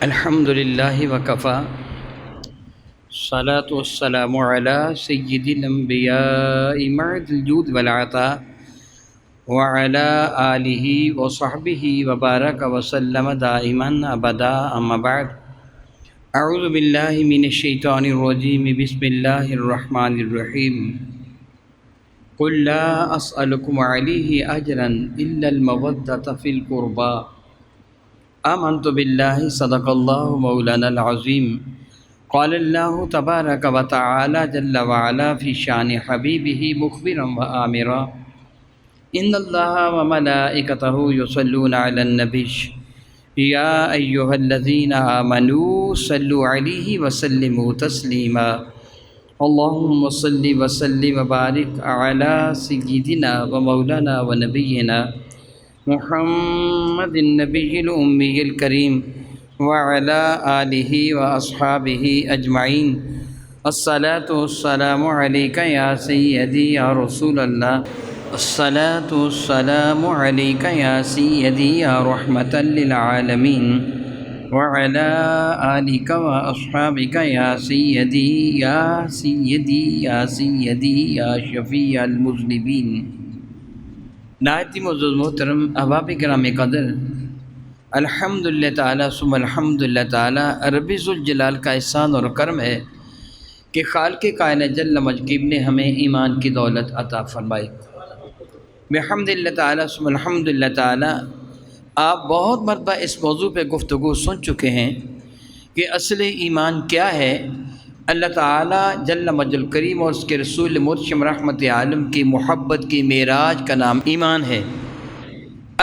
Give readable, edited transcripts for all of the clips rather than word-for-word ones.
الحمد للہ وکفیٰ الصلاۃ والسلام علی سید الانبیاء معد الجود والعطاء وعلی آلہ وصحبہ وبارک وسلم دائما ابدا اما بعد اعوذ باللہ من الشیطان الرجیم بسم اللہ الرحمن الرحیم قل لا اسألکم علیہ اجرا الا المودۃ فی القربى آمنت باللہ صدق اللہ مولانا العظیم قال اللہ تبارک و تعالی جل وعلا فی شان حبیبہ مخبرا و آمرا ان اللہ و ملائکتہ یصلون علی النبی یا ایہا الذین آمنوا صلوا علیہ وسلموا تسلیما اللہم صل وسلم وبارک علی سیدنا و مولانا و نبینا محمد النبی الأمی الکریم وعلی آلہ واصحابہ اجمعین الصلاۃ والسلام علیک یا سیدی یا رسول اللہ الصلاۃ والسلام علیک یا سیدی یا رحمۃ للعالمین وعلی آلک واصحابک یا سیدی یا سیدی یا سیدی یا شفیع المذنبین۔ نہایت معزز محترم احباب کرام قدر، الحمدللہ تعالیٰ ثم الحمدللہ تعالیٰ رب ذوالجلال کا احسان اور کرم ہے کہ خالق کائنات جل مجدہ نے ہمیں ایمان کی دولت عطا فرمائی۔ بحمدللہ تعالیٰ ثم الحمدللہ تعالیٰ، آپ بہت مرتبہ اس موضوع پہ گفتگو سن چکے ہیں کہ اصل ایمان کیا ہے۔ اللہ تعالیٰ جل مجدہ الکریم اور اس کے رسول مرشد رحمت عالم کی محبت کی معراج کا نام ایمان ہے۔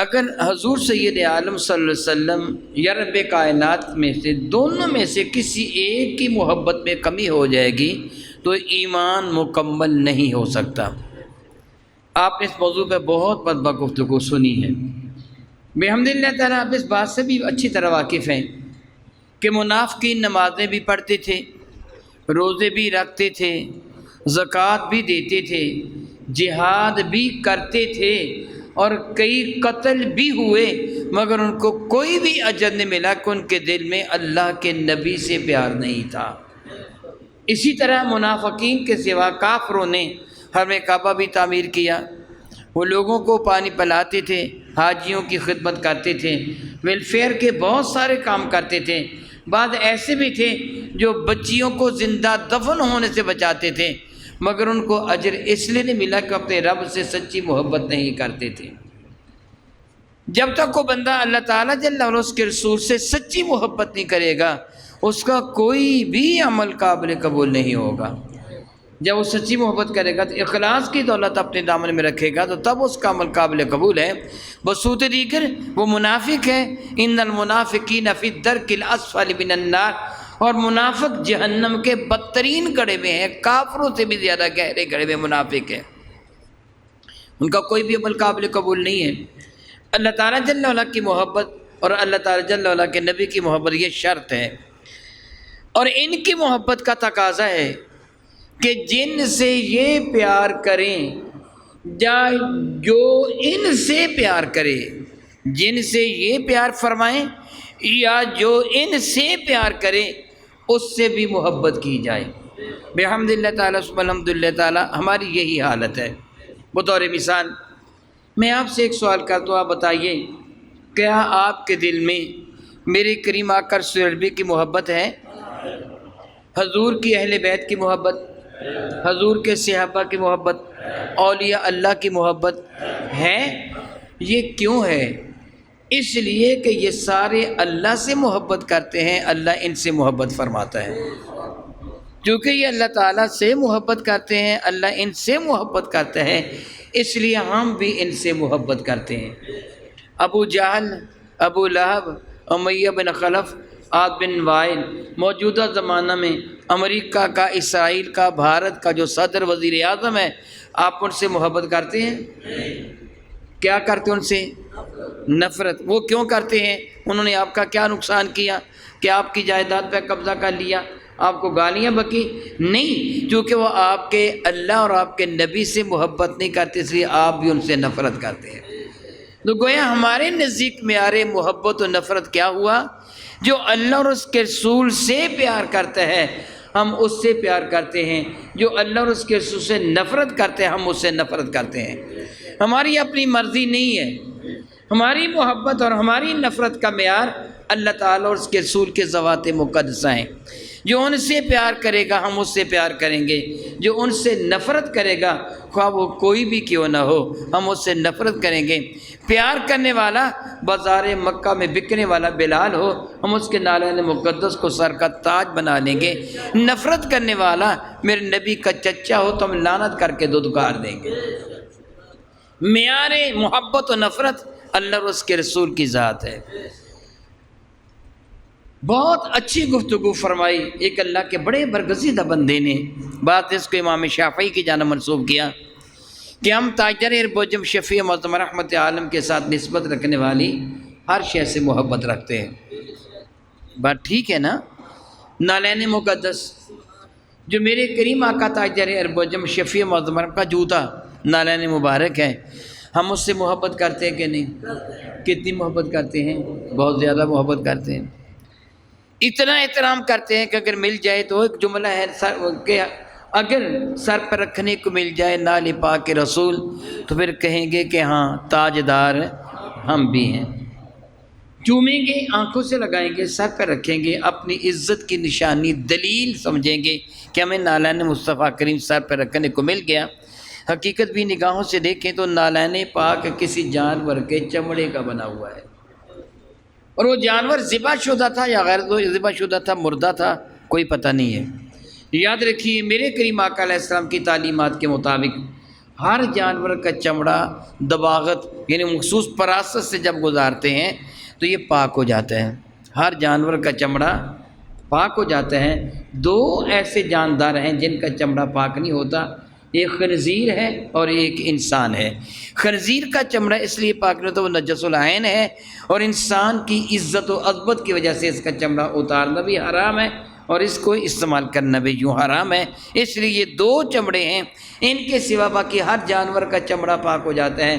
اگر حضور سید عالم صلی اللہ علیہ وسلم یا رب کائنات میں سے دونوں میں سے کسی ایک کی محبت میں کمی ہو جائے گی تو ایمان مکمل نہیں ہو سکتا۔ آپ نے اس موضوع پہ بہت مرتبہ گفتگو سنی ہے۔ بحمدللہ تعالیٰ آپ اس بات سے بھی اچھی طرح واقف ہیں کہ منافقین نمازیں بھی پڑھتے تھے، روزے بھی رکھتے تھے، زکوٰۃ بھی دیتے تھے، جہاد بھی کرتے تھے اور کئی قتل بھی ہوئے، مگر ان کو کوئی بھی اجر نہیں ملا کہ ان کے دل میں اللہ کے نبی سے پیار نہیں تھا۔ اسی طرح منافقین کے سوا کافروں نے حرم کعبہ بھی تعمیر کیا، وہ لوگوں کو پانی پلاتے تھے، حاجیوں کی خدمت کرتے تھے، ویلفیئر کے بہت سارے کام کرتے تھے۔ بعض ایسے بھی تھے جو بچیوں کو زندہ دفن ہونے سے بچاتے تھے، مگر ان کو اجر اس لیے نہیں ملا کہ اپنے رب سے سچی محبت نہیں کرتے تھے۔ جب تک وہ بندہ اللہ تعالیٰ جل وعلا اس کے رسول سے سچی محبت نہیں کرے گا، اس کا کوئی بھی عمل قابل قبول نہیں ہوگا۔ جب وہ سچی محبت کرے گا تو اخلاص کی دولت اپنے دامن میں رکھے گا تو تب اس کا عمل قابل قبول ہے۔ بصورت دیگر وہ منافق ہے، ان المنافقین فی الدرک الاسفل من النار، اور منافق جہنم کے بدترین گڑھے میں ہیں، کافروں سے بھی زیادہ گہرے گڑھے میں منافق ہے، ان کا کوئی بھی عمل قابل قبول نہیں ہے۔ اللہ تعالیٰ جل وعلا کی محبت اور اللہ تعالیٰ جل وعلا کے نبی کی محبت یہ شرط ہے، اور ان کی محبت کا تقاضا ہے کہ جن سے یہ پیار کریں یا جو ان سے پیار کرے، جن سے یہ پیار فرمائیں یا جو ان سے پیار کرے اس سے بھی محبت کی جائے۔ بحمدللہ تعالیٰ ثم الحمدللہ تعالیٰ ہماری یہی حالت ہے۔ بطور مثال میں آپ سے ایک سوال کرتا ہوں، آپ بتائیے کیا آپ کے دل میں میرے کریم آقا رسول اللہ کی محبت ہے؟ حضور کی اہل بیت کی محبت، حضور کے صحابہ کی محبت، اولیاء اللہ کی محبت ہے؟ یہ کیوں ہے؟ اس لیے کہ یہ سارے اللہ سے محبت کرتے ہیں، اللہ ان سے محبت فرماتا ہے۔ چونکہ یہ اللہ تعالیٰ سے محبت کرتے ہیں، اللہ ان سے محبت کرتا ہے، اس لیے ہم بھی ان سے محبت کرتے ہیں۔ ابو جہل، ابو لہب، امیہ بن خلف، عاد بن وائل موجودہ زمانہ میں امریکہ کا، اسرائیل کا، بھارت کا جو صدر وزیر اعظم ہے، آپ ان سے محبت کرتے ہیں؟ کیا کرتے ہیں ان سے؟ نفرت۔ وہ کیوں کرتے ہیں؟ انہوں نے آپ کا کیا نقصان کیا کہ آپ کی جائیداد پہ قبضہ کر لیا، آپ کو گالیاں بکی؟ نہیں، کیونکہ وہ آپ کے اللہ اور آپ کے نبی سے محبت نہیں کرتے، اس لیے آپ بھی ان سے نفرت کرتے ہیں۔ تو گویا ہمارے نزدیک معیار محبت و نفرت کیا ہوا؟ جو اللہ اور اس کے رسول سے پیار کرتا ہے ہم اس سے پیار کرتے ہیں، جو اللہ اور اس کے رسول سے نفرت کرتے ہیں ہم اس سے نفرت کرتے ہیں۔ ہماری اپنی مرضی نہیں ہے، ہماری محبت اور ہماری نفرت کا معیار اللہ تعالیٰ اور اس کے رسول کے ذوات مقدسہ ہیں۔ جو ان سے پیار کرے گا ہم اس سے پیار کریں گے، جو ان سے نفرت کرے گا خواہ وہ کوئی بھی کیوں نہ ہو ہم اس سے نفرت کریں گے۔ پیار کرنے والا بازار مکہ میں بکنے والا بلال ہو ہم اس کے نالین مقدس کو سر کا تاج بنا لیں گے، نفرت کرنے والا میرے نبی کا چچا ہو تو ہم لعنت کر کے دودکار دیں گے۔ معیار محبت و نفرت اللہ اور اس کے رسول کی ذات ہے۔ بہت اچھی گفتگو فرمائی ایک اللہ کے بڑے برگزیدہ بندے نے، بات اس کو امام شافعی کی جانب منسوب کیا کہ ہم تاجر اربوجم شفیع معظم رحمت عالم کے ساتھ نسبت رکھنے والی ہر شے سے محبت رکھتے ہیں۔ بات ٹھیک ہے نا؟ نالین مقدس جو میرے کریم آقا تاجر اربوجم شفیع معظم رحمت کا جوتا نالین مبارک ہے، ہم اس سے محبت کرتے ہیں کہ نہیں؟ کتنی محبت کرتے ہیں؟ بہت زیادہ محبت کرتے ہیں، اتنا احترام کرتے ہیں کہ اگر مل جائے تو ایک جملہ ہے کہ اگر سر پر رکھنے کو مل جائے نال پاک رسول تو پھر کہیں گے کہ ہاں تاجدار ہم بھی ہیں، چومیں گے، آنکھوں سے لگائیں گے، سر پر رکھیں گے، اپنی عزت کی نشانی دلیل سمجھیں گے کہ ہمیں نالین مصطفیٰ کریم سر پر رکھنے کو مل گیا۔ حقیقت بھی نگاہوں سے دیکھیں تو نالین پاک کسی جانور کے چمڑے کا بنا ہوا ہے، اور وہ جانور ذبح شدہ تھا یا غیر ذبح شدہ تھا، مردہ تھا، کوئی پتہ نہیں ہے۔ یاد رکھیے میرے کریم آقا علیہ السلام کی تعلیمات کے مطابق ہر جانور کا چمڑا دباغت یعنی مخصوص پراست سے جب گزارتے ہیں تو یہ پاک ہو جاتا ہے، ہر جانور کا چمڑا پاک ہو جاتا ہے۔ دو ایسے جاندار ہیں جن کا چمڑا پاک نہیں ہوتا، ایک خنزیر ہے اور ایک انسان ہے۔ خنزیر کا چمڑا اس لیے پاک نہیں ہوتا، وہ نجس العین ہے، اور انسان کی عزت و عظمت کی وجہ سے اس کا چمڑا اتارنا بھی حرام ہے اور اس کو استعمال کرنا بھی یوں حرام ہے۔ اس لیے یہ دو چمڑے ہیں، ان کے سوا باقی ہر جانور کا چمڑا پاک ہو جاتا ہے۔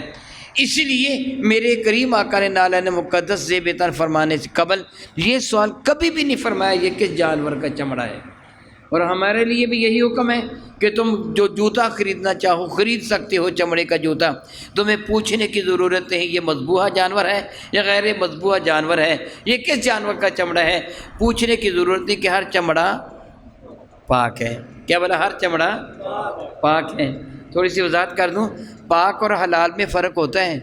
اس لیے میرے کریم آقا نے نالین مقدس زیب تن فرمانے سے قبل یہ سوال کبھی بھی نہیں فرمایا یہ کس جانور کا چمڑا ہے، اور ہمارے لیے بھی یہی حکم ہے کہ تم جو جوتا خریدنا چاہو خرید سکتے ہو، چمڑے کا جوتا، تمہیں پوچھنے کی ضرورت نہیں یہ مذبوحہ جانور ہے یا غیر مذبوحہ جانور ہے، یہ کس جانور کا چمڑا ہے، پوچھنے کی ضرورت نہیں کہ ہر چمڑا پاک ہے۔ کیا بولا؟ ہر چمڑا پاک ہے۔ تھوڑی سی وضاحت کر دوں، پاک اور حلال میں فرق ہوتا ہے،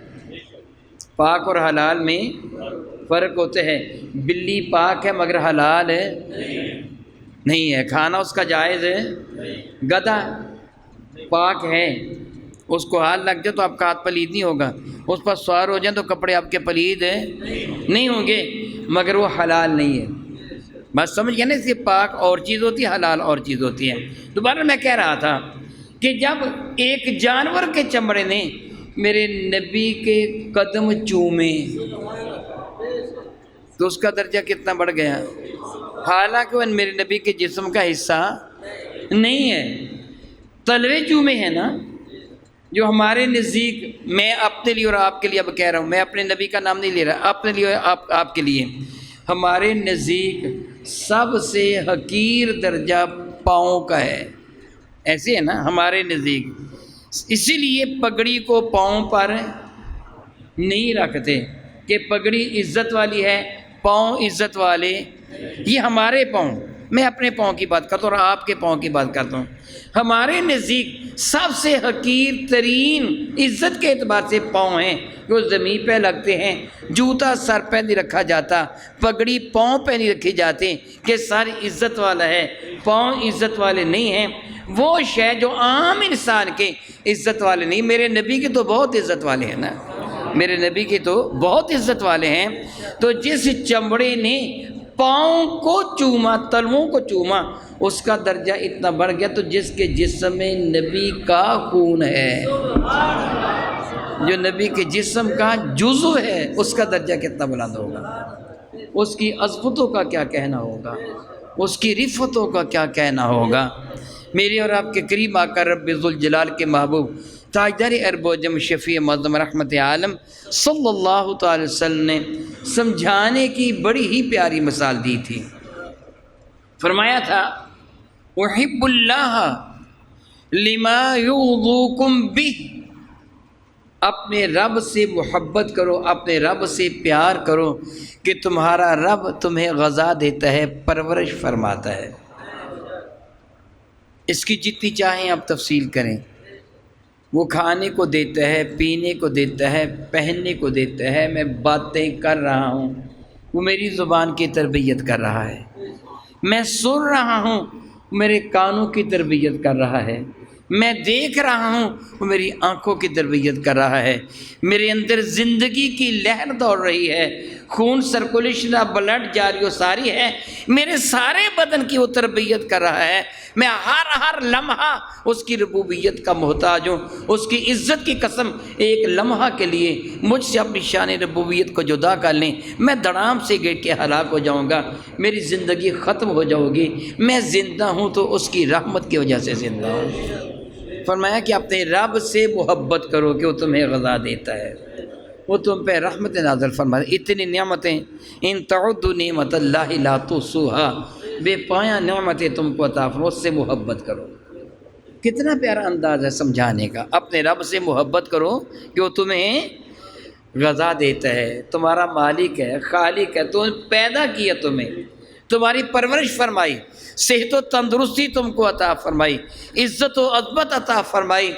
پاک اور حلال میں فرق ہوتا ہے۔ بلی پاک ہے مگر حلال ہے نہیں ہے، کھانا اس کا جائز ہے۔ گدھا پاک ہے، اس کو ہاتھ لگ جائے تو آپ کا ہاتھ پلید نہیں ہوگا، اس پر سوار ہو جائیں تو کپڑے آپ کے پلید نہیں ہوں گے، مگر وہ حلال نہیں ہے۔ بات سمجھ گیا نا؟ اس لیے پاک اور چیز ہوتی ہے، حلال اور چیز ہوتی ہے۔ دوبارہ میں کہہ رہا تھا کہ جب ایک جانور کے چمڑے نے میرے نبی کے قدم چومے تو اس کا درجہ کتنا بڑھ گیا، حالانکہ وہ میرے نبی کے جسم کا حصہ نہیں ہے۔ تلوے چومے ہیں نا جو ہمارے نزدیک، میں اپنے لیے اور آپ کے لیے اب کہہ رہا ہوں، میں اپنے نبی کا نام نہیں لے رہا، اپنے لیے آپ کے لیے، ہمارے نزدیک سب سے حقیر درجہ پاؤں کا ہے، ایسے ہے نا ہمارے نزدیک۔ اسی لیے پگڑی کو پاؤں پر نہیں رکھتے کہ پگڑی عزت والی ہے، پاؤں عزت والے، یہ ہمارے پاؤں، میں اپنے پاؤں کی بات کرتا ہوں اور آپ کے پاؤں کی بات کرتا ہوں۔ ہمارے نزدیک سب سے حقیر ترین عزت کے اعتبار سے پاؤں ہیں جو زمین پہ لگتے ہیں، جوتا سر پہ نہیں رکھا جاتا، پگڑی پاؤں پہ نہیں رکھی جاتی کہ سر عزت والا ہے پاؤں عزت والے نہیں ہیں۔ وہ شے جو عام انسان کے عزت والے نہیں، میرے نبی کے تو بہت عزت والے ہیں نا، میرے نبی کے تو بہت عزت والے ہیں۔ تو جس چمڑے نے پاؤں کو چوما، تلووں کو چوما، اس کا درجہ اتنا بڑھ گیا، تو جس کے جسم میں نبی کا خون ہے، جو نبی کے جسم کا جزو ہے، اس کا درجہ کتنا بلند ہوگا، اس کی عظمتوں کا کیا کہنا ہوگا، اس کی رفتوں کا کیا کہنا ہوگا۔ میرے اور آپ کے قریب آقا رب ذوالجلال کے محبوب تاجدار عرب و عجم شفیع معظم رحمت عالم صلی اللہ تعالی وسلم نے سمجھانے کی بڑی ہی پیاری مثال دی تھی۔ فرمایا تھا احب اللہ لما یغضوکم بہ، اپنے رب سے محبت کرو، اپنے رب سے پیار کرو کہ تمہارا رب تمہیں غذا دیتا ہے، پرورش فرماتا ہے۔ اس کی جتنی چاہیں آپ تفصیل کریں، وہ کھانے کو دیتا ہے، پینے کو دیتا ہے، پہننے کو دیتا ہے، میں باتیں کر رہا ہوں وہ میری زبان کی تربیت کر رہا ہے، میں سن رہا ہوں میرے کانوں کی تربیت کر رہا ہے، میں دیکھ رہا ہوں وہ میری آنکھوں کی تربیت کر رہا ہے، میرے اندر زندگی کی لہر دوڑ رہی ہے، خون سرکولیشن بلڈ جاری و ساری ہے، میرے سارے بدن کی وہ تربیت کر رہا ہے، میں ہر لمحہ اس کی ربوبیت کا محتاج ہوں، اس کی عزت کی قسم ایک لمحہ کے لیے مجھ سے اپنی شان ربوبیت کو جدا کر لیں، میں دڑام سے گر کے ہلاک ہو جاؤں گا، میری زندگی ختم ہو جاؤ گی، میں زندہ ہوں تو اس کی رحمت کی وجہ سے زندہ ہوں۔ فرمایا کہ اپنے رب سے محبت کرو کہ وہ تمہیں غذا دیتا ہے، وہ تم پہ رحمت نازل فرماتا ہے۔ اتنی نعمتیں، ان تعدوا نعمت اللہ لا تحصوها، بے پایا نعمتیں تم کو عطا فرمائی، اس سے محبت کرو۔ کتنا پیارا انداز ہے سمجھانے کا، اپنے رب سے محبت کرو کہ وہ تمہیں غذا دیتا ہے، تمہارا مالک ہے، خالق ہے، تو پیدا کیا تمہیں، تمہاری پرورش فرمائی، صحت و تندرستی تم کو عطا فرمائی، عزت و عظمت عطا فرمائی۔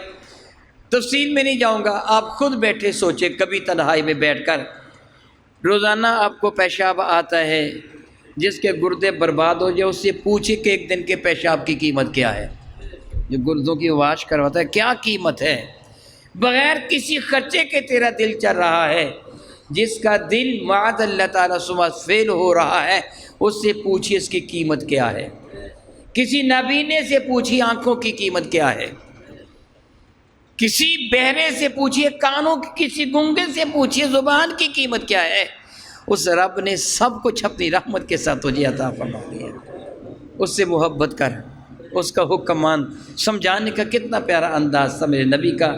تفصیل میں نہیں جاؤں گا، آپ خود بیٹھے سوچیں کبھی تنہائی میں بیٹھ کر، روزانہ آپ کو پیشاب آتا ہے، جس کے گردے برباد ہو جائے اس سے پوچھیں کہ ایک دن کے پیشاب کی قیمت کیا ہے، جو گردوں کی واش کرواتا ہے کیا قیمت ہے، بغیر کسی خرچے کے تیرا دل چل رہا ہے، جس کا دل معاذ اللہ تعالیٰ سما فیل ہو رہا ہے اس سے پوچھیے اس کی قیمت کیا ہے، کسی نابینے سے پوچھیے آنکھوں کی قیمت کیا ہے، کسی بہرے سے پوچھیے کانوں کی، کسی گنگے سے پوچھیے زبان کی قیمت کیا ہے۔ اس رب نے سب کچھ اپنی رحمت کے ساتھ تجھے عطا فرما دیا، اس سے محبت کر، اس کا حکم مان۔ سمجھانے کا کتنا پیارا انداز تھا میرے نبی کا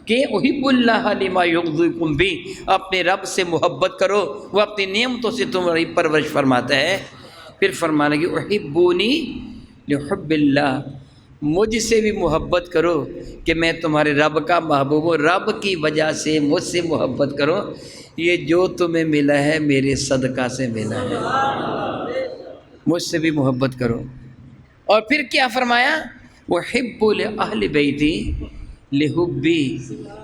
کہ احب اللہ لما یغضیکم بہ، اپنے رب سے محبت کرو، وہ اپنی نعمتوں سے تمہاری پرورش فرماتا ہے۔ پھر فرمانے لگی احبونی لحب اللہ، مجھ سے بھی محبت کرو کہ میں تمہارے رب کا محبوب ہوں، رب کی وجہ سے مجھ سے محبت کرو، یہ جو تمہیں ملا ہے میرے صدقہ سے ملا ہے، مجھ سے بھی محبت کرو۔ اور پھر کیا فرمایا وحب لأہل بیتی لحبی،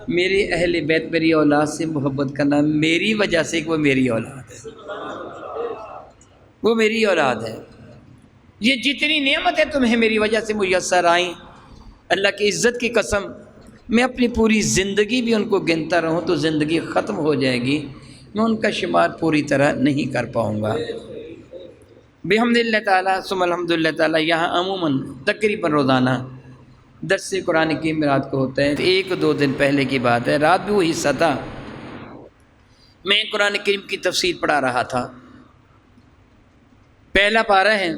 میرے اہل بیت میری اولاد سے محبت کرنا میری وجہ سے کہ وہ میری اولاد ہے، وہ میری اولاد ہے، یہ جتنی نعمتیں تمہیں میری وجہ سے میسر آئیں، اللہ کی عزت کی قسم میں اپنی پوری زندگی بھی ان کو گنتا رہوں تو زندگی ختم ہو جائے گی، میں ان کا شمار پوری طرح نہیں کر پاؤں گا۔ بحمد اللہ تعالیٰ ثم الحمد للہ تعالیٰ یہاں عموماً تقریباً روزانہ درس قرآن کریم رات کو ہوتا ہے، ایک دو دن پہلے کی بات ہے، رات بھی وہی حصہ تھا، میں قرآن کریم کی تفسیر پڑھا رہا تھا، پہلا پارہ ہے،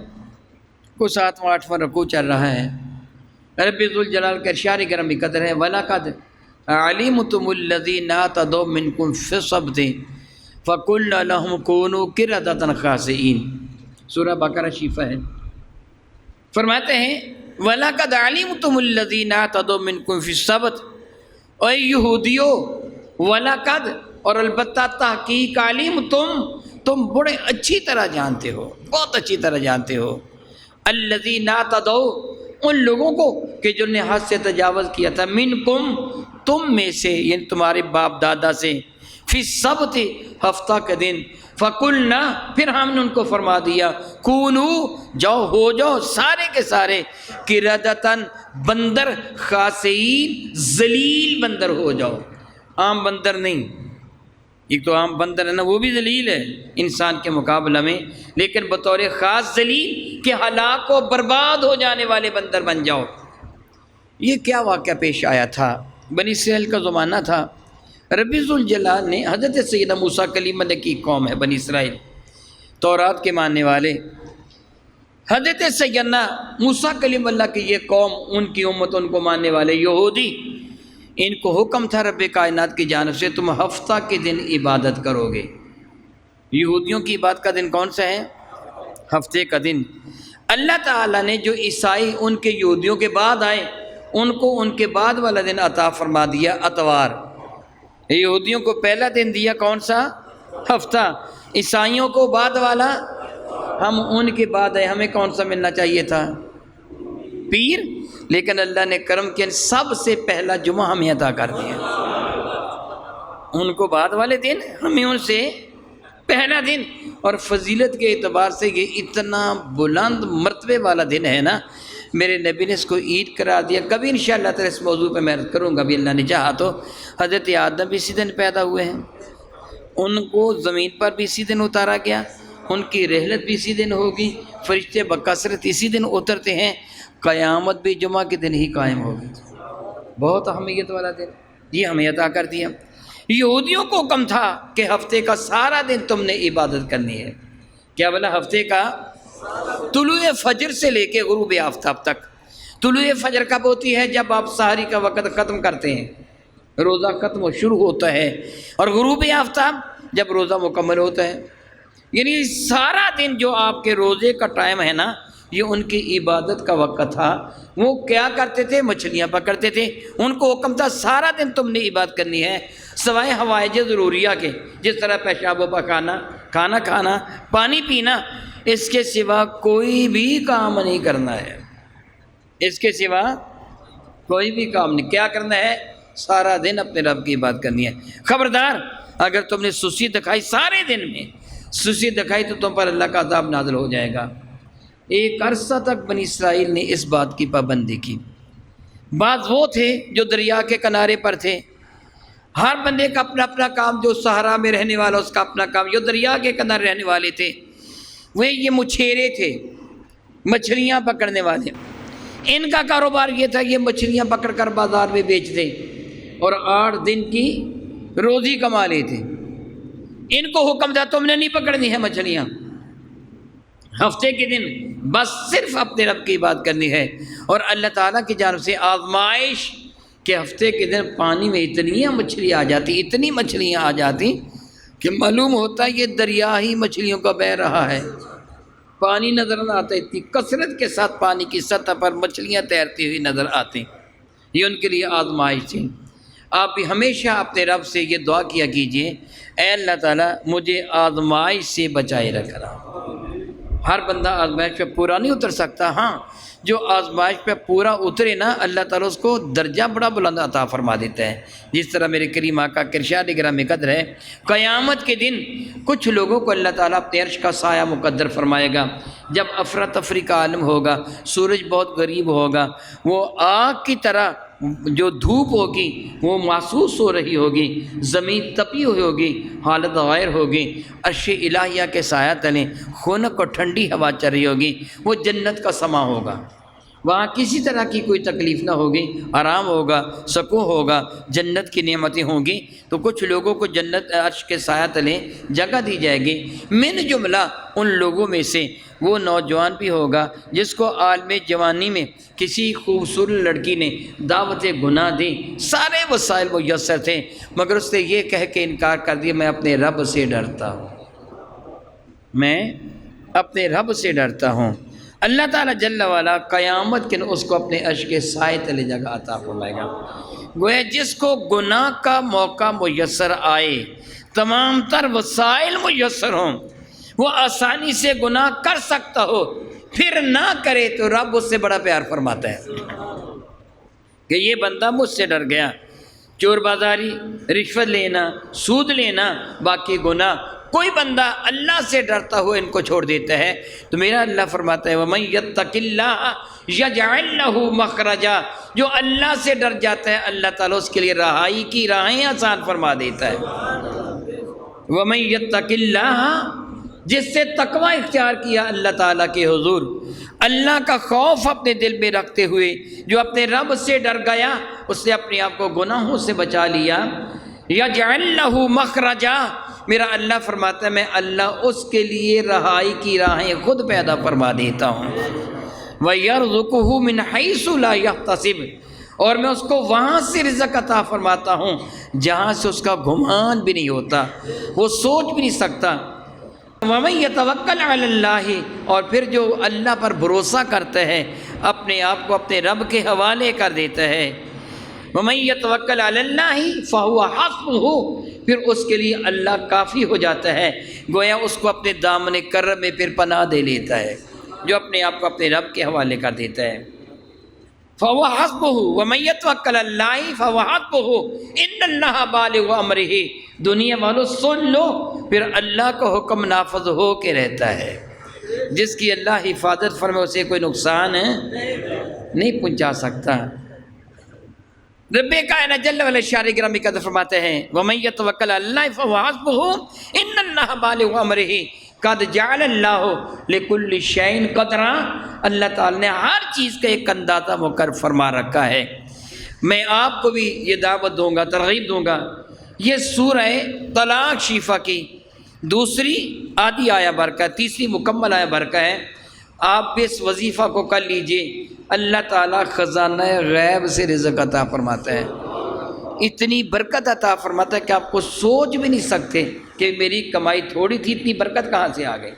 کو 7واں 8واں رکوع چل رہا ہے، رب ذوالجلال کا ارشاد کرم قدر ہے وَلَقَدْ عَلِمْتُمُ الَّذِينَ اعْتَدَوْا مِنْكُمْ فِي السَّبْتِ فَقُلْنَا لَهُمْ كُونُوا قِرَدَةً خَاسِئِينَ، سورہ بقرہ شریفہ ہے۔ فرماتے ہیں وَلَقَدْ عَلِمْتُمُ الَّذِينَ اعْتَدَوْا مِنْكُمْ فِي السَّبْتِ، اے یہودیو، وَلَقَدْ اور البتہ تحقیق، تم بڑے اچھی طرح جانتے ہو، بہت اچھی طرح جانتے ہو، الَّذِينَ اعْتَدَوْا ان لوگوں کو کہ جنہوں نے حد سے تجاوز کیا تھا، منکم تم میں سے، یعنی تمہارے باپ دادا سے، فی السبت ہفتہ کے دن، فقلنا پھر ہم نے ان کو فرما دیا، کونو جاؤ ہو جاؤ سارے کے سارے، قردۃً بندر، خاسئین ذلیل بندر ہو جاؤ، عام بندر نہیں، ایک تو عام بندر ہے نا وہ بھی ذلیل ہے انسان کے مقابلہ میں، لیکن بطور خاص ذلیل کہ ہلاک و برباد ہو جانے والے بندر بن جاؤ۔ یہ کیا واقعہ پیش آیا تھا؟ بنی اسرائیل کا زمانہ تھا، رب ذوالجلال نے حضرت سیدنا موسیٰ کلیم اللہ کی قوم ہے بنی اسرائیل، تورات کے ماننے والے، حضرت سیدنا موسیٰ کلیم اللہ کی یہ قوم، ان کی امت، ان کو ماننے والے یہودی، ان کو حکم تھا رب کائنات کی جانب سے تم ہفتہ کے دن عبادت کرو گے۔ یہودیوں کی عبادت کا دن کون سا ہے؟ ہفتے کا دن۔ اللہ تعالیٰ نے جو عیسائی ان کے یہودیوں کے بعد آئے ان کو ان کے بعد والا دن عطا فرما دیا اتوار۔ یہودیوں کو پہلا دن دیا کون سا؟ ہفتہ۔ عیسائیوں کو بعد والا، ہم ان کے بعد آئے، ہمیں کون سا ملنا چاہیے تھا؟ پیر۔ لیکن اللہ نے کرم کیا، سب سے پہلا جمعہ ہمیں عطا کر دیا، ان کو بعد والے دن، ہمیں ان سے پہلا دن۔ اور فضیلت کے اعتبار سے یہ اتنا بلند مرتبے والا دن ہے نا، میرے نبی نے اس کو عید قرار دیا۔ کبھی انشاءاللہ تعالی اس موضوع پہ میں کروں گا بھی اللہ نے چاہا تو۔ حضرت آدم بھی اسی دن پیدا ہوئے ہیں، ان کو زمین پر بھی اسی دن اتارا گیا، ان کی رحلت بھی اسی دن ہوگی، فرشتے بکثرت اسی دن اترتے ہیں، قیامت بھی جمعہ کے دن ہی قائم ہوگی۔ بہت اہمیت والا دن یہ ہمیں عطا کر دیا۔ یہودیوں کو حکم تھا کہ ہفتے کا سارا دن تم نے عبادت کرنی ہے۔ کیا بولا؟ ہفتے کا طلوع فجر سے لے کے غروب آفتاب تک۔ طلوع فجر کب ہوتی ہے؟ جب آپ سحری کا وقت ختم کرتے ہیں، روزہ ختم و شروع ہوتا ہے، اور غروب آفتاب جب روزہ مکمل ہوتا ہے۔ یعنی سارا دن جو آپ کے روزے کا ٹائم ہے نا، یہ ان کی عبادت کا وقت تھا۔ وہ کیا کرتے تھے؟ مچھلیاں پکڑتے تھے۔ ان کو حکم تھا سارا دن تم نے عبادت کرنی ہے، سوائے حوائج ضروریہ کے، جس طرح پیشاب و پخانا، کھانا کھانا، پانی پینا، اس کے سوا کوئی بھی کام نہیں کرنا ہے۔ اس کے سوا کوئی بھی کام نہیں، کیا کرنا ہے؟ سارا دن اپنے رب کی عبادت کرنی ہے۔ خبردار، اگر تم نے سستی دکھائی، سارے دن میں سستی دکھائی، تو تم پر اللہ کا عذاب نازل ہو جائے گا۔ ایک عرصہ تک بنی اسرائیل نے اس بات کی پابندی کی۔ بعض وہ تھے جو دریا کے کنارے پر تھے، ہر بندے کا اپنا اپنا کام، جو صحرا میں رہنے والا اس کا اپنا کام، جو دریا کے کنارے رہنے والے تھے وہ یہ مچھیرے تھے، مچھلیاں پکڑنے والے۔ ان کا کاروبار یہ تھا، یہ مچھلیاں پکڑ کر بازار میں بیچ دیں اور 8 دن کی روزی کما لیتے۔ ان کو حکم تھا تم نے نہیں پکڑنی ہے مچھلیاں، ہفتے کے دن بس صرف اپنے رب کی بات کرنی ہے۔ اور اللہ تعالیٰ کی جانب سے آزمائش کہ ہفتے کے دن پانی میں اتنی مچھلی آ جاتی، اتنی مچھلیاں آ جاتی کہ معلوم ہوتا ہے یہ دریا ہی مچھلیوں کا بہہ رہا ہے، پانی نظر نہ آتا، اتنی کثرت کے ساتھ پانی کی سطح پر مچھلیاں تیرتی ہوئی نظر آتی۔ یہ ان کے لیے آزمائش تھی۔ آپ بھی ہمیشہ اپنے رب سے یہ دعا کیا کیجئے، اے اللہ تعالیٰ مجھے آزمائش سے بچائے رکھنا۔ ہر بندہ آزمائش پہ پورا نہیں اتر سکتا، ہاں جو آزمائش پہ پورا اترے نا، اللہ تعالیٰ اس کو درجہ بڑا بلند عطا فرما دیتا ہے۔ جس طرح میرے کریم آقا کا ارشاد گرامی قدر ہے، قیامت کے دن کچھ لوگوں کو اللہ تعالیٰ اپنے عرش کا سایہ مقدر فرمائے گا۔ جب افراتفری کا عالم ہوگا، سورج بہت قریب ہوگا، وہ آگ کی طرح جو دھوپ ہوگی وہ محسوس ہو رہی ہوگی، زمین تپی ہوئی ہوگی، حالت غیر ہوگی، عرش الہیہ کے سایہ تلے خنک اور ٹھنڈی ہوا چل رہی ہوگی۔ وہ جنت کا سما ہوگا، وہاں کسی طرح کی کوئی تکلیف نہ ہوگی، آرام ہوگا، سکون ہوگا، جنت کی نعمتیں ہوں گی۔ تو کچھ لوگوں کو جنت عرش کے سایہ تلے جگہ دی جائے گی۔ من جملہ ان لوگوں میں سے وہ نوجوان بھی ہوگا جس کو عالم جوانی میں کسی خوبصورت لڑکی نے دعوت گناہ دی، سارے وسائل میسر تھے، مگر اس نے یہ کہہ کے انکار کر دیا میں اپنے رب سے ڈرتا ہوں، میں اپنے رب سے ڈرتا ہوں۔ اللہ تعالیٰ جل وعلا قیامت کے دن اس کو اپنے عرش کے سائے تلے جگہ عطا فرمائے گا۔ گویا جس کو گناہ کا موقع میسر آئے، تمام تر وسائل میسر ہوں، وہ آسانی سے گناہ کر سکتا ہو، پھر نہ کرے تو رب اس سے بڑا پیار فرماتا ہے کہ یہ بندہ مجھ سے ڈر گیا۔ چور بازاری، رشوت لینا، سود لینا، باقی گناہ، کوئی بندہ اللہ سے ڈرتا ہوا ان کو چھوڑ دیتا ہے تو میرا اللہ فرماتا ہے وَمَن يَتَّقِ اللَّهَ يَجْعَلْ لَهُ مَخْرَجًا، جو اللہ سے ڈر جاتا ہے اللہ تعالیٰ اس کے لیے رہائی کی راہیں آسان فرما دیتا ہے۔ وَمَن يَتَّقِ اللَّهَ، جس سے تقوی اختیار کیا اللہ تعالیٰ کے حضور، اللہ کا خوف اپنے دل میں رکھتے ہوئے جو اپنے رب سے ڈر گیا، اس نے اپنے آپ کو گناہوں سے بچا لیا، یجعل لہ مخرجا، میرا اللہ فرماتا ہے میں اللہ اس کے لیے رہائی کی راہیں خود پیدا فرما دیتا ہوں۔ وَيَرْزُقُهُ مِنْ حَيْثُ لَا يَحْتَسِبُ، اور میں اس کو وہاں سے رزق عطا فرماتا ہوں جہاں سے اس کا گمان بھی نہیں ہوتا، وہ سوچ بھی نہیں سکتا۔ وَمَن يَتَوَكَّلْ عَلَى اللَّهِ، اور پھر جو اللہ پر بھروسہ کرتا ہے، اپنے آپ کو اپنے رب کے حوالے کر دیتا ہے، وَمَن يَتَوَكَّلْ عَلَى اللَّهِ فَهُوَ حَسْبُهُ، پھر اس کے لیے اللہ کافی ہو جاتا ہے، گویا اس کو اپنے دامن کرم میں پھر پناہ دے لیتا ہے، جو اپنے آپ کو اپنے رب کے حوالے کر دیتا ہے۔ فَهُوَ حَسْبُهُ وَمَن يَتَوَكَّلْ عَلَى اللَّهِ فَهُوَ حَسْبُهُ إِنَّ اللَّهَ بَالِغُ أَمْرِهِ، دنیا والوں سن لو، پھر اللہ کا حکم نافذ ہو کے رہتا ہے۔ جس کی اللہ حفاظت فرمائے اسے کوئی نقصان نہیں پہنچا سکتا۔ رب کائنات جل وعلا شارع گرامی قدر فرماتے ہیں وَمَن يَتَوَكَّلْ عَلَى اللَّهِ فَهُوَ حَسْبُهُ إِنَّ اللَّهَ بَالِغُ أَمْرِهِ قَدْ جَعَلَ اللَّهُ لِكُلِّ شَيْءٍ قَدْرًا، اللہ تعالیٰ نے ہر چیز کا ایک اندازہ مقرر فرما رکھا ہے۔ میں آپ کو بھی یہ دعوت دوں گا، ترغیب دوں گا، یہ سورہ طلاق شیفہ کی دوسری آدھی آیا برکہ، تیسری مکمل آیا برکہ ہے۔ آپ بھی اس وظیفہ کو کر لیجئے، اللہ تعالیٰ خزانہ غیب سے رزق عطا فرماتا ہے، اتنی برکت عطا فرماتا ہے کہ آپ کو سوچ بھی نہیں سکتے کہ میری کمائی تھوڑی تھی، اتنی برکت کہاں سے آ گئی۔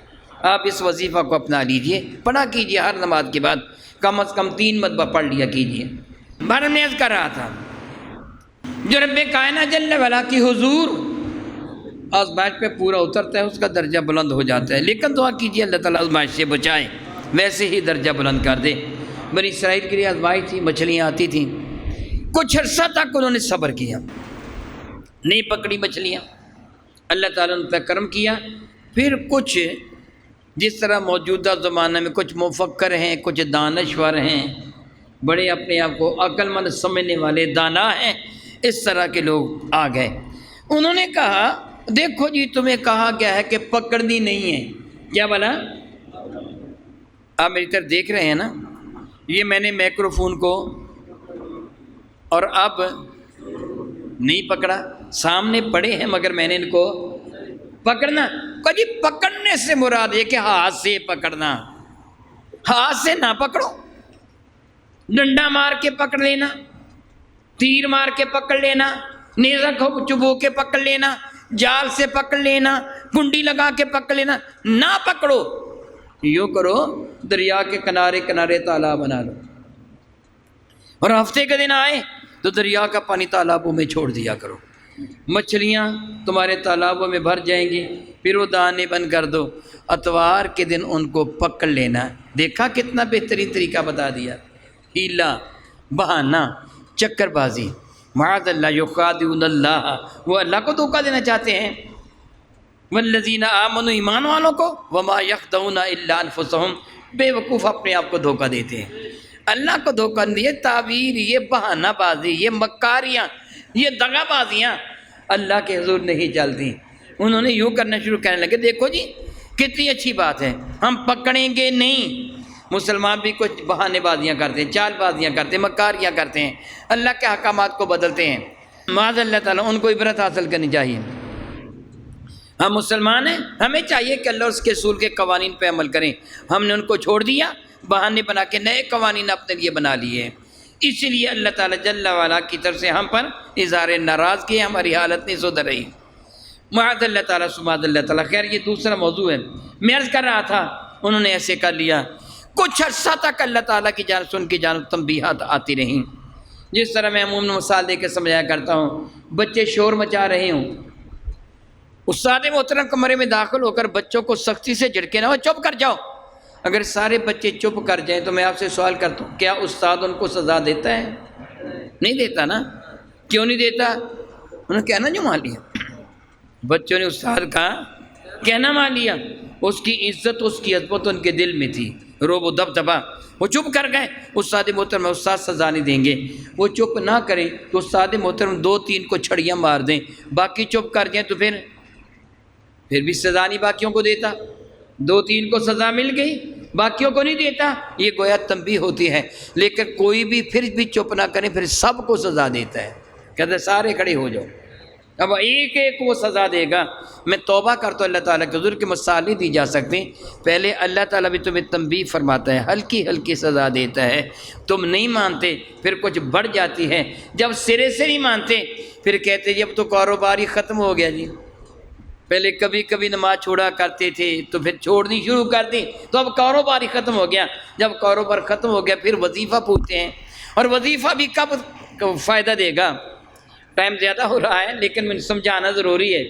آپ اس وظیفہ کو اپنا لیجئے، پڑھا کیجئے، ہر نماز کے بعد کم از کم 3 مرتبہ پڑھ لیا کیجئے۔ بہرحال میں عرض کر رہا تھا، جو رب کائنات جل وعلا کی حضور آزمائش پہ پورا اترتا ہے اس کا درجہ بلند ہو جاتا ہے، لیکن دعا کیجئے اللہ تعالیٰ آزمائش سے بچائے، ویسے ہی درجہ بلند کر دے۔ بنی اسرائیل کے لیے آزمائش تھی، مچھلیاں آتی تھیں، کچھ عرصہ تک انہوں نے صبر کیا، نہیں پکڑی مچھلیاں، اللہ تعالیٰ نے ان پہ کرم کیا۔ پھر کچھ جس طرح موجودہ زمانہ میں کچھ مفکر ہیں، کچھ دانشور ہیں، بڑے اپنے آپ کو عقل مند سمجھنے والے دانا ہیں، اس طرح کے لوگ آ گئے۔ انہوں نے کہا دیکھو جی تمہیں کہا گیا ہے کہ پکڑنی نہیں ہے، کیا بولا؟ آپ میری طرف دیکھ رہے ہیں نا، یہ میں نے مائکروفون کو اور اب نہیں پکڑا، سامنے پڑے ہیں مگر میں نے ان کو پکڑنا، کبھی پکڑنے سے مراد یہ کہ ہاتھ سے پکڑنا، ہاتھ سے نہ پکڑو، ڈنڈا مار کے پکڑ لینا، تیر مار کے پکڑ لینا، نیزہ کو چبو کے پکڑ لینا، جال سے پکڑ لینا، کنڈی لگا کے پکڑ لینا، نہ پکڑو، یوں کرو دریا کے کنارے کنارے تالاب بنا لو، اور ہفتے کے دن آئے تو دریا کا پانی تالابوں میں چھوڑ دیا کرو، مچھلیاں تمہارے تالابوں میں بھر جائیں گی، پھر وہ دانے بند کر دو، اتوار کے دن ان کو پکڑ لینا۔ دیکھا کتنا بہترین طریقہ بتا دیا، ہیلا، بہانہ، چکر بازی، معاذ اللہ یخادعون اللہ، وہ اللہ کو دھوکہ دینا چاہتے ہیں، والذین آمنوا، ایمان والوں کو، وما یخدعون الا انفسہم، بے وقوف اپنے آپ کو دھوکہ دیتے ہیں، اللہ کو دھوکہ نہیں، یہ تعبیر، یہ بہانہ بازی، یہ مکاریاں، یہ دغا بازیاں اللہ کے حضور نہیں چلتی۔ انہوں نے یوں کرنا شروع کرنے لگے، دیکھو جی کتنی اچھی بات ہے، ہم پکڑیں گے نہیں۔ مسلمان بھی کچھ بہانے بازیاں کرتے ہیں، چال بازیاں کرتے ہیں، مکاریاں کرتے ہیں، اللہ کے احکامات کو بدلتے ہیں، معاذ اللہ تعالیٰ، ان کو عبرت حاصل کرنی چاہیے۔ ہم مسلمان ہیں، ہمیں چاہیے کہ اللہ اور اس کے رسول کے قوانین پہ عمل کریں، ہم نے ان کو چھوڑ دیا، بہانے بنا کے نئے قوانین اپنے لیے بنا لیے، اسی لیے اللہ تعالیٰ جل وعلا کی طرف سے ہم پر اظہار ناراضگی، ہماری حالت نہیں سدھر رہی، معاذ اللہ تعالیٰ سبحان اللہ تعالیٰ۔ خیر یہ دوسرا موضوع ہے، میں عرض کر رہا تھا انہوں نے ایسے کر لیا، کچھ عرصہ تک اللہ تعالیٰ کی جانب سے ان کی جانب تنبیہات آتی رہیں، جس طرح میں عموماً مثال دے کے سمجھایا کرتا ہوں، بچے شور مچا رہے ہوں، استاد محترم کمرے میں داخل ہو کر بچوں کو سختی سے جھڑکے نہ ہو، چپ کر جاؤ، اگر سارے بچے چپ کر جائیں تو میں آپ سے سوال کرتا ہوں کیا استاد ان کو سزا دیتا ہے؟ نہیں دیتا نا، کیوں نہیں دیتا؟ انہوں نے کہنا جو مان لیا، بچوں نے استاد کا کہنا مان لیا، اس کی عزت اس کی عظمت ان کے دل میں تھی، روب و دبدبا، وہ چپ کر گئے، استاد محترم استاد سزا نہیں دیں گے، وہ چپ نہ کریں تو استاد محترم 2-3 کو چھڑیاں مار دیں، باقی چپ کر جائیں تو پھر بھی سزا نہیں باقیوں کو دیتا، 2-3 کو سزا مل گئی باقیوں کو نہیں دیتا، یہ گویا تنبیہ ہوتی ہے، لیکن کوئی بھی پھر بھی چپ نہ کریں، پھر سب کو سزا دیتا ہے، کہتے سارے کھڑے ہو جاؤ، اب ایک ایک وہ سزا دے گا۔ میں توبہ کرتا ہوں اللہ تعالیٰ کے حضور کے مثال نہیں دی جا سکتی۔ پہلے اللہ تعالیٰ بھی تمہیں تنبیہ فرماتا ہے، ہلکی ہلکی سزا دیتا ہے، تم نہیں مانتے پھر کچھ بڑھ جاتی ہے، جب سرے سے نہیں مانتے پھر کہتے جی اب تو کاروبار ہی ختم ہو گیا جی، پہلے کبھی کبھی نماز چھوڑا کرتے تھے تو پھر چھوڑنی شروع کر دی تو اب کاروبار ہی ختم ہو گیا۔ جب کاروبار ختم ہو گیا پھر وظیفہ پوچھتے ہیں، اور وظیفہ بھی کب فائدہ دے گا؟ ٹائم زیادہ ہو رہا ہے لیکن مجھے سمجھانا ضروری ہے۔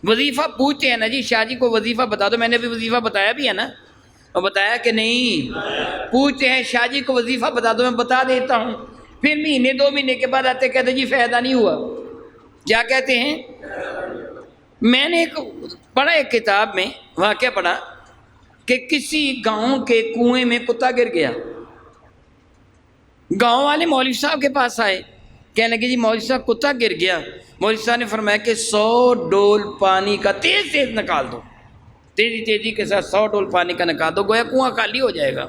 وظیفہ پوچھتے ہیں نا جی، شاہ جی کو وظیفہ بتا دو، میں نے بھی وظیفہ بتایا بھی ہے نا، اور بتایا کہ نہیں؟ پوچھتے ہیں شاہ جی کو وظیفہ بتا دو، میں بتا دیتا ہوں، پھر مہینے دو مہینے کے بعد آتے کہتے جی فائدہ نہیں ہوا۔ کیا کہتے ہیں؟ میں نے ایک پڑھا، ایک کتاب میں واقعہ پڑھا کہ کسی گاؤں کے کنویں میں کتا گر گیا۔ گاؤں والے مولوی صاحب کے پاس آئے، کہنے لگے جی مولوی صاحب کتا گر گیا۔ مولوی صاحب نے فرمایا کہ 100 ڈول پانی کا تیز تیز نکال دو، تیزی کے ساتھ 100 ڈول پانی کا نکال دو، گویا کنواں خالی ہو جائے گا۔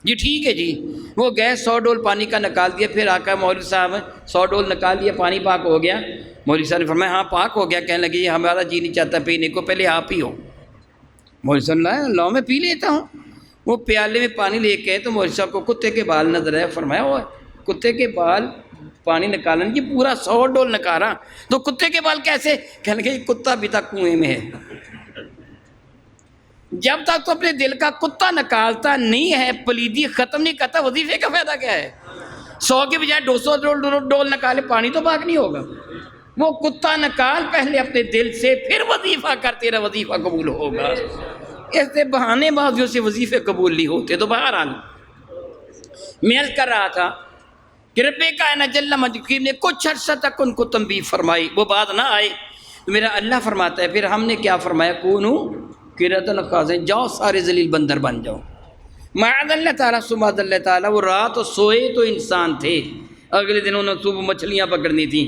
جی ٹھیک ہے جی، وہ گئے 100 ڈول پانی کا نکال دیا، پھر آ کر مولوی صاحب 100 ڈول نکال دیا، پانی پاک ہو گیا۔ مولوی صاحب نے فرمایا ہاں پاک ہو گیا۔ کہنے لگے جی ہمارا جی نہیں چاہتا پینے کو، پہلے آپ ہی ہو۔ مولوی صاحب نے لاؤ میں پی لیتا ہوں۔ وہ پیالے میں پانی لے کے تو مولوی صاحب کو کتے کے بال نظر آئے، فرمایا وہ کتے کے بال پانی نکالنے کی پورا 100 ڈول نکالا تو کتے کے بال کیسے؟ کہنے لگے کتا بھی تک کنویں میں ہے۔ جب تک تو اپنے دل کا کتا نکالتا نہیں ہے، پلیدی ختم نہیں کرتا، وظیفے کا فائدہ کیا ہے؟ 100 کے بجائے 200 ڈول نکالے، پانی تو پاک نہیں ہوگا۔ وہ کتا نکال پہلے اپنے دل سے، پھر وظیفہ کرتے رہے، وظیفہ قبول ہوگا۔ ایسے بہانے بازیوں سے وظیفے قبول نہیں ہوتے۔ تو بہرحال میں عرض کر رہا تھا کہ رب کائنات جل مجدہ نے کچھ عرصہ تک ان کو تنبیہ فرمائی، وہ بات نہ آئے تو میرا اللہ فرماتا ہے پھر ہم نے کیا فرمایا، کونو قردۃ خاسئین، جاؤ سارے ذلیل بندر بن جاؤ۔ معاذ اللہ تعالیٰ سبحان اللہ تعالیٰ، وہ رات سوئے تو انسان تھے، اگلے دن انہوں نے صبح مچھلیاں پکڑنی تھیں،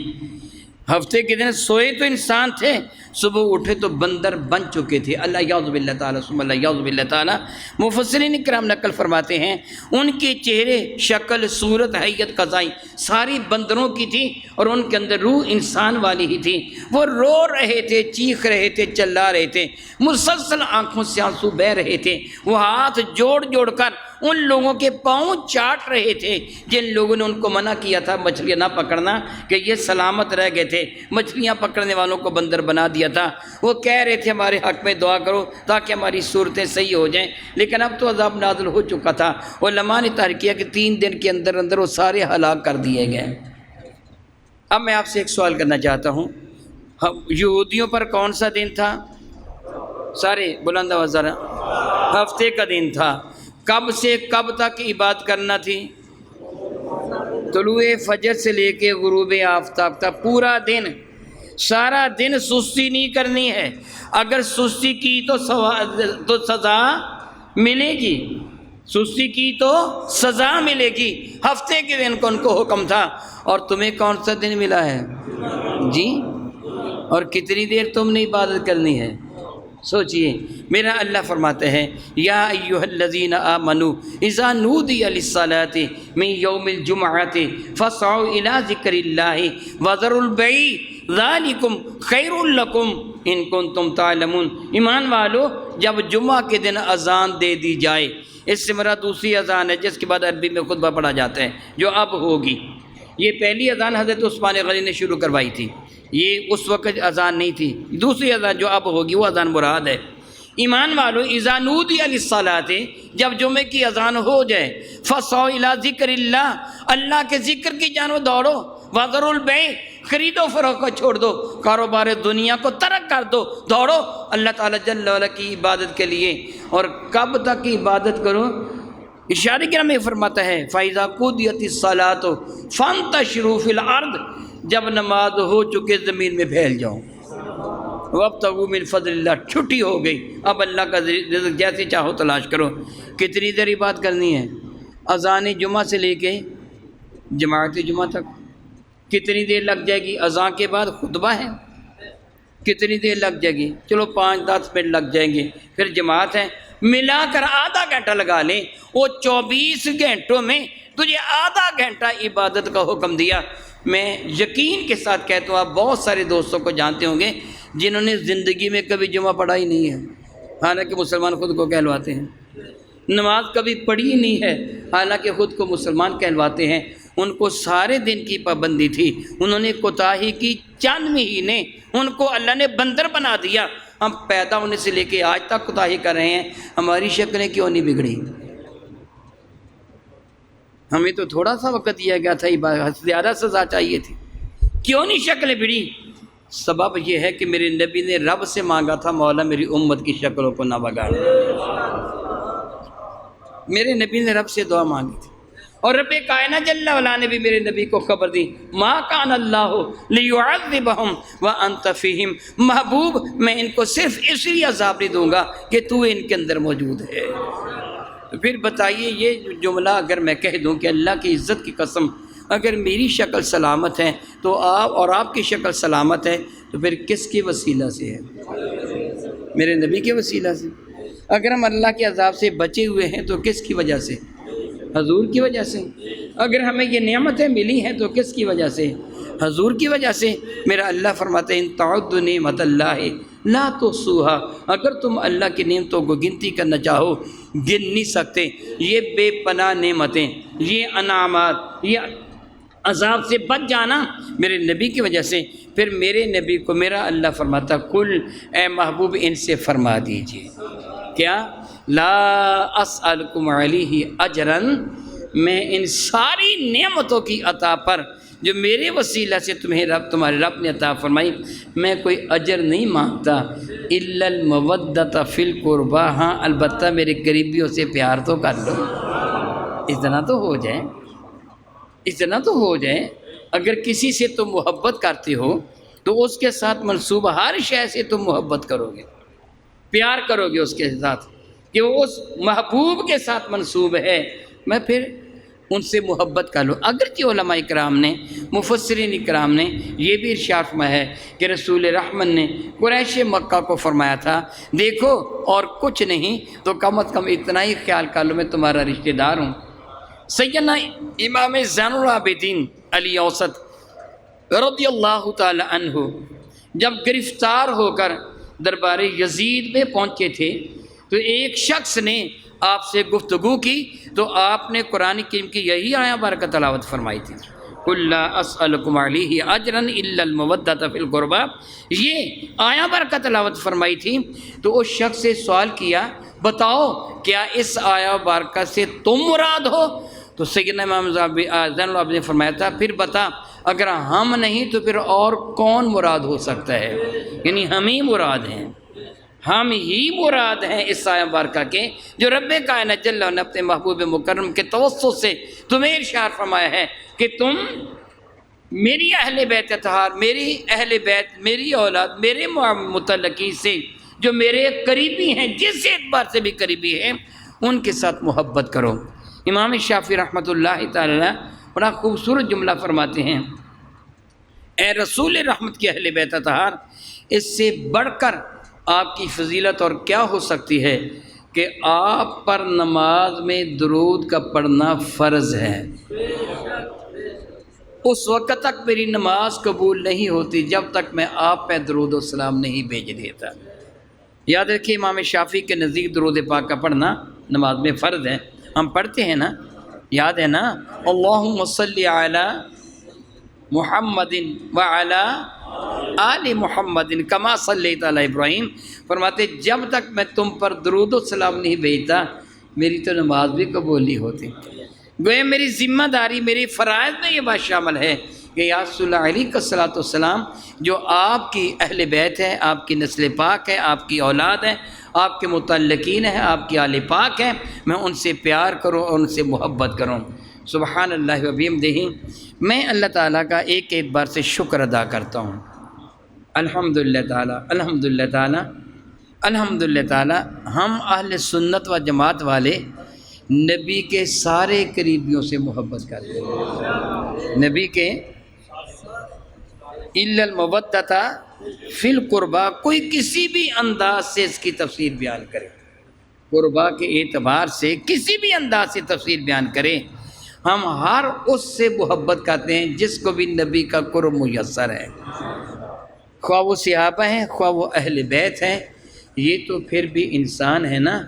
ہفتے کے دن سوئے تو انسان تھے، صبح اٹھے تو بندر بن چکے تھے۔ اللہ یعوذ باللہ تعالیٰ ثم اللہ یعوذ باللہ تعالیٰ۔ مفسرین کرام نقل فرماتے ہیں ان کے چہرے، شکل، صورت، حیت، قضائی ساری بندروں کی تھی، اور ان کے اندر روح انسان والی ہی تھی۔ وہ رو رہے تھے، چیخ رہے تھے، چلا رہے تھے، مسلسل آنکھوں سے آنسو بہہ رہے تھے۔ وہ ہاتھ جوڑ جوڑ کر ان لوگوں کے پاؤں چاٹ رہے تھے جن لوگوں نے ان کو منع کیا تھا مچھلیاں نہ پکڑنا، کہ یہ سلامت رہ گئے تھے، مچھلیاں پکڑنے والوں کو بندر بنا دیا تھا۔ وہ کہہ رہے تھے ہمارے حق میں دعا کرو تاکہ ہماری صورتیں صحیح ہو جائیں، لیکن اب تو عذاب نازل ہو چکا تھا۔ علماء نے تحقیق کیا کہ 3 دن کے اندر اندر وہ سارے ہلاک کر دیے گئے۔ اب میں آپ سے ایک سوال کرنا چاہتا ہوں، یہودیوں پر کون سا دن تھا؟ سارے بلند آواز ذرا، ہفتے کا دن تھا۔ کب سے کب تک عبادت کرنا تھی؟ طلوع فجر سے لے کے غروب آفتاب تک، پورا دن، سارا دن سستی نہیں کرنی ہے۔ اگر سستی کی تو سزا ملے گی، سستی کی تو سزا ملے گی۔ ہفتے کے دن کو ان کو حکم تھا، اور تمہیں کون سا دن ملا ہے جی؟ اور کتنی دیر تم نے عبادت کرنی ہے؟ سوچئے۔ میرا اللہ فرماتا ہے یا ایھا الذین آمنوا اذا نودی للصلاۃ من یوم الجمعۃ فاسعوا الی ذکر اللہ وذروا البیع ذالکم خیر لکم ان کنتم تعلمون۔ ایمان والو، جب جمعہ کے دن اذان دے دی جائے، اس سے مراد دوسری اذان ہے جس کے بعد عربی میں خطبہ پڑھا جاتا ہے، جو اب ہوگی۔ یہ پہلی اذان حضرت عثمان غنی نے شروع کروائی تھی، یہ اس وقت اذان نہیں تھی۔ دوسری اذان جو اب ہوگی وہ اذان مراد ہے۔ ایمان والو، اذا نودی للصلاۃ، جب جمعے کی اذان ہو جائے، فاسعوا الی ذکر اللہ، اللہ کے ذکر کی جانب دوڑو، وذروا البیع، خرید و فروخت کو چھوڑ دو، کاروبار دنیا کو ترک کر دو، دوڑو اللہ تعالیٰ جل وعلا کی عبادت کے لیے۔ اور کب تک عبادت کرو؟ اشارے کرام میں فرماتا ہے فَإِذَا قُضِيَتِ الصَّلَاةُ فَانتَشِرُوا فِي الْأَرْضِ، جب نماز ہو چکے زمین میں پھیل جاؤ۔ وَابْتَغُوا مِن فَضْلِ اللَّهِ، چھٹی ہو گئی، اب اللہ کا رزق جیسے چاہو تلاش کرو۔ کتنی دیر عبادت کرنی ہے؟ اذان جمعہ سے لے کے جماعت جمعہ تک کتنی دیر لگ جائے گی؟ اذان کے بعد خطبہ ہے، کتنی دیر لگ جائے گی؟ چلو 5-10 منٹ لگ جائیں گے، پھر جماعت ہے، ملا کر آدھا گھنٹہ لگا لیں۔ وہ 24 گھنٹوں میں تجھے آدھا گھنٹہ عبادت کا حکم دیا، میں یقین کے ساتھ کہتا ہوں، آپ بہت سارے دوستوں کو جانتے ہوں گے جنہوں نے زندگی میں کبھی جمعہ پڑھا ہی نہیں ہے، حالانکہ مسلمان خود کو کہلواتے ہیں، نماز کبھی پڑھی ہی نہیں ہے حالانکہ خود کو مسلمان کہلواتے ہیں۔ ان کو سارے دن کی پابندی تھی، انہوں نے کوتاہی کی چند مہینے، ان کو اللہ نے بندر بنا دیا۔ ہم پیدا ہونے سے لے کے آج تک کوتاہی کر رہے ہیں، ہماری شکلیں کیوں نہیں بگڑی؟ ہمیں تو تھوڑا سا وقت دیا گیا تھا، زیادہ سزا چاہیے تھی، کیوں نہیں شکلیں بگڑی؟ سبب یہ ہے کہ میرے نبی نے رب سے مانگا تھا، مولا میری امت کی شکلوں کو نہ بگاڑ۔ میرے نبی نے رب سے دعا مانگی تھی، اور رب کائنات جل وعلا نے بھی میرے نبی کو خبر دی، ما کان اللہ لیعذبہم وانت فیہم، محبوب میں ان کو صرف اس لیے عذاب نہیں دوں گا کہ تو ان کے اندر موجود ہے۔ تو پھر بتائیے، یہ جملہ اگر میں کہہ دوں کہ اللہ کی عزت کی قسم اگر میری شکل سلامت ہے تو آپ کی شکل سلامت ہے، تو پھر کس کی وسیلہ سے ہے؟ میرے نبی کے وسیلہ سے۔ اگر ہم اللہ کے عذاب سے بچے ہوئے ہیں تو کس کی وجہ سے؟ حضور کی وجہ سے۔ اگر ہمیں یہ نعمتیں ملی ہیں تو کس کی وجہ سے؟ حضور کی وجہ سے۔ میرا اللہ فرماتے ہیں ان تعدوا نعمت اللہ لا تحصوها، اگر تم اللہ کی نعمتوں کو گنتی کرنا چاہو گن نہیں سکتے۔ یہ بے پناہ نعمتیں، یہ انعامات، یہ عذاب سے بچ جانا میرے نبی کی وجہ سے۔ پھر میرے نبی کو میرا اللہ فرماتا کل، اے محبوب ان سے فرما دیجئے کیا؟ لا اسألکم علیہ اجرا، میں ان ساری نعمتوں کی عطا پر جو میرے وسیلہ سے تمہارے رب نے عطا فرمائی، میں کوئی اجر نہیں مانگتا، الا المودۃ فی القربى، ہاں البتہ میرے قریبیوں سے پیار تو کر لو، اتنا تو ہو جائے، اتنا تو ہو جائے۔ اگر کسی سے تم محبت کرتے ہو تو اس کے ساتھ منصوبہ ہر شے سے تم محبت کرو گے، پیار کرو گے اس کے ساتھ، کہ وہ اس محبوب کے ساتھ منصوب ہے، میں پھر ان سے محبت کر لوں۔ اگرچہ علماء اکرام نے، مفسرین اکرام نے یہ بھی ارشاد فرمایا ہے کہ رسول رحمت نے قریش مکہ کو فرمایا تھا، دیکھو اور کچھ نہیں تو کم از کم اتنا ہی خیال کر لو میں تمہارا رشتہ دار ہوں۔ سیدنا امام زین العابدین علی اوسط رضی اللہ تعالی عنہ جب گرفتار ہو کر دربار یزید میں پہنچے تھے تو ایک شخص نے آپ سے گفتگو کی تو آپ نے قرآن کریم کی یہی آیہ بارکہ تلاوت فرمائی تھی، قل لا اسألکم علیہ اجرا الا المودۃ فی القربى، یہ آیہ بارکہ تلاوت فرمائی تھی۔ تو اس شخص سے سوال کیا، بتاؤ کیا اس آیہ بارکہ سے تم مراد ہو؟ تو سیدنا امام زین العابدین نے فرمایا تھا، پھر بتا اگر ہم نہیں تو پھر اور کون مراد ہو سکتا ہے؟ یعنی ہم ہی مراد ہیں، ہم ہی مراد ہیں اس آیہ مبارکہ کے، جو رب کائنات جل وعلا نے اپنے محبوب مکرم کے توسط سے تمہیں ارشاد فرمایا ہے کہ تم میری اہل بیت اطہار، میری اہل بیت، میری اولاد، میرے متعلقین سے جو میرے قریبی ہیں، جس اعتبار سے بھی قریبی ہیں، ان کے ساتھ محبت کرو۔ امام شافعی رحمۃ اللہ تعالی بڑا خوبصورت جملہ فرماتے ہیں، اے رسول رحمت کے اہل بیت اطہار، اس سے بڑھ کر آپ کی فضیلت اور کیا ہو سکتی ہے کہ آپ پر نماز میں درود کا پڑھنا فرض ہے۔ اس وقت تک میری نماز قبول نہیں ہوتی جب تک میں آپ پہ درود و سلام نہیں بھیج دیتا۔ یاد رکھیے امام شافعی کے نزدیک درود پاک کا پڑھنا نماز میں فرض ہے۔ ہم پڑھتے ہیں نا، یاد ہے نا، اللہم صلی علی محمد وعلی آل محمد کما صلیت علی ابراہیم، فرماتے جب تک میں تم پر درود و سلام نہیں بھیجتا میری تو نماز بھی قبول نہیں ہوتی۔ گویا میری ذمہ داری، میری فرائض میں یہ بات شامل ہے کہ یا رسول اللہ علیہ الصلوۃ والسلام جو آپ کی اہل بیت ہے، آپ کی نسل پاک ہے، آپ کی اولاد ہے، آپ کے متعلقین ہیں، آپ کی آل پاک ہیں، میں ان سے پیار کروں اور ان سے محبت کروں۔ سبحان اللہ و بحمدہ، میں اللہ تعالیٰ کا ایک بار سے شکر ادا کرتا ہوں۔ الحمدللہ تعالیٰ، الحمدللہ تعالیٰ، الحمدللہ تعالیٰ، ہم اہل سنت و جماعت والے نبی کے سارے قریبیوں سے محبت کرتے ہیں۔ نبی کے الا المودۃ فی القربى، کوئی کسی بھی انداز سے اس کی تفسیر بیان کرے، قربا کے اعتبار سے کسی بھی انداز سے تفسیر بیان کرے ہم ہر اس سے محبت کرتے ہیں جس کو بھی نبی کا قرب میسر ہے، خواہ وہ صحابہ ہیں خواہ وہ اہل بیت ہیں، یہ تو پھر بھی انسان ہے نا۔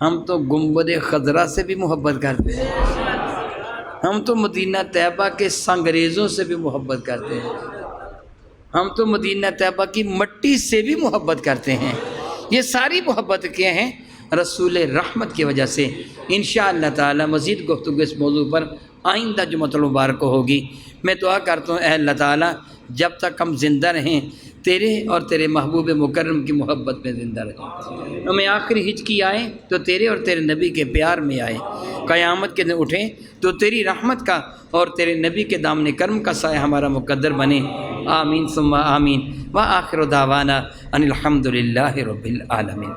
ہم تو گنبد خضرا سے بھی محبت کرتے ہیں، ہم تو مدینہ طیبہ کے سنگریزوں سے بھی محبت کرتے ہیں، ہم تو مدینہ طیبہ کی مٹی سے بھی محبت کرتے ہیں۔ یہ ساری محبت کیا ہیں؟ رسول رحمت کی وجہ سے۔ انشاءاللہ تعالی مزید گفتگو اس موضوع پر آئندہ جمعۃ المبارک کو ہوگی۔ میں دعا کرتا ہوں اے اللہ تعالی جب تک ہم زندہ رہیں تیرے اور تیرے محبوب مکرم کی محبت میں زندہ رہیں، ہمیں آخری ہچکی آئے تو تیرے اور تیرے نبی کے پیار میں آئے، قیامت کے دن اٹھیں تو تیری رحمت کا اور تیرے نبی کے دامن کرم کا سایہ ہمارا مقدر بنے۔ آمین ثم آمین۔ وآخر دعوانا ان الحمد للہ رب العالمین۔